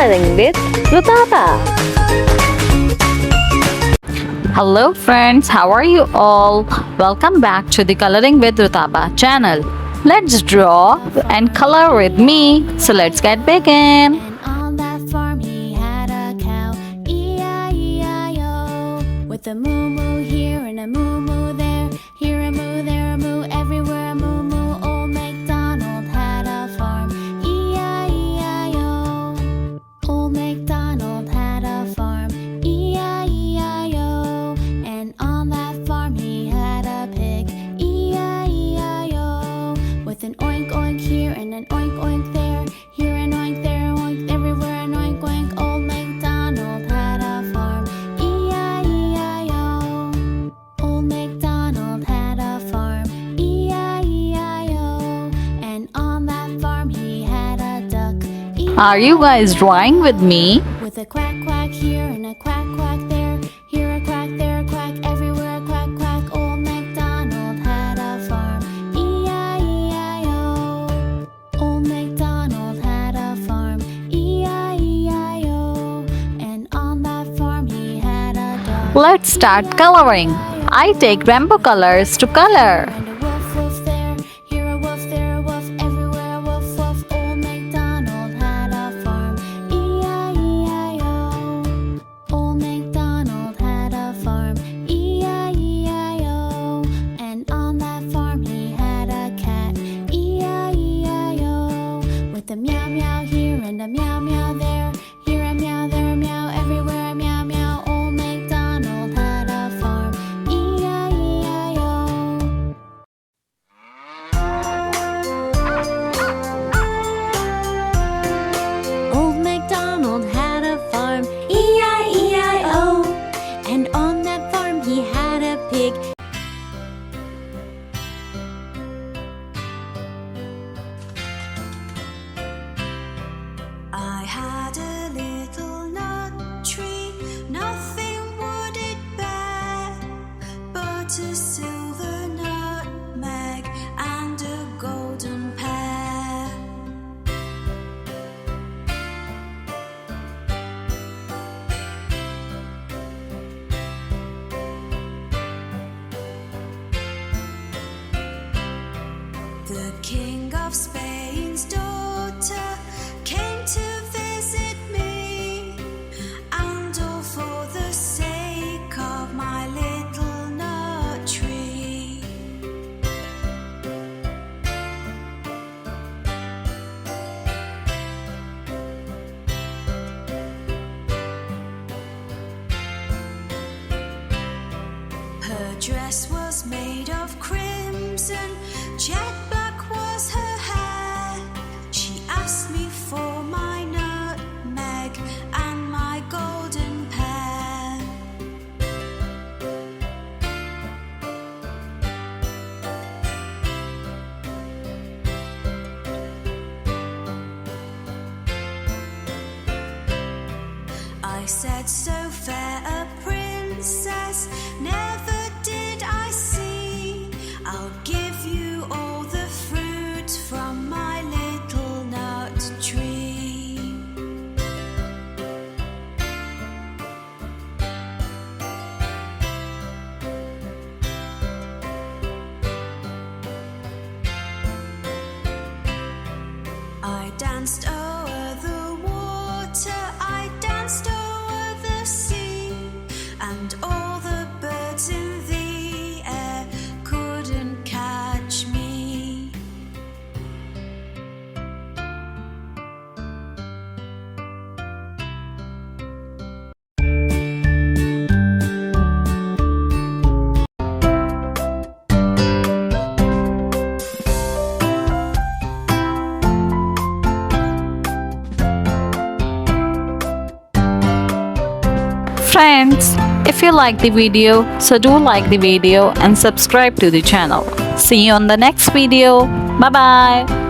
Coloring with Rutaba. Hello friends, how are you all? Welcome back to the Coloring with Rutaba channel. Let's draw and color with me. So let's get begin. And on that farm he had a cow, E-I-E-I-O. With a moo-moo here and a moo-moo there, here a moo, there a moo, everywhere a moo-moo. Old MacDonald had a farm, E-I-E-I-O. Old MacDonald had a farm, E-I-E-I-O. And on that farm he had a pig, E-I-E-I-O. With an oink oink here and an oink oink there, here an oink, there an oink, everywhere an oink oink. Old MacDonald had a farm, E-I-E-I-O. Old MacDonald had a farm, E-I-E-I-O. And on that farm he had a duck, Are you guys drawing with me? with a quack quack here and a quack quack there, here a quack, there a quack, everywhere a quack quack. Old MacDonald had a farm, E-I-E-I-O. Old MacDonald had a farm, E-I-E-I-O. And on that farm he had a dog, Let's start coloring. I take rainbow colors to color. and a wolf wolf there, here a wolf, there a wolf, everywhere a wolf wolf. Old MacDonald had a farm, E-I-E-I-O. Old MacDonald had a farm, E-I-E-I-O. And on that farm he had a cat, E-I-E-I-O. With a meow meow here and a meow meow there, here a meow, there a meow, everywhere a meow meow. Old MacDonald had a farm, E-I-E-I-O. Old MacDonald had a farm, E-I-E-I-O. And on that farm he had a pig. I had a little nut tree, nothing would it bear but a silver nutmeg and a golden pear. The King of Spain's daughter came to visit me, and all for the sake of my little nut tree. Her dress was made of crimson, jet black was her hair. She asked me for my nutmeg and my golden pear. I said, so fair a princess never did I see. I'll give you all the fruit from my little nut tree. I danced o'er the water, I danced o'er the sea, and all the birds in the air couldn't catch me. Friends, if you like the video, so do like the video and subscribe to the channel. See you on the next video. Bye bye.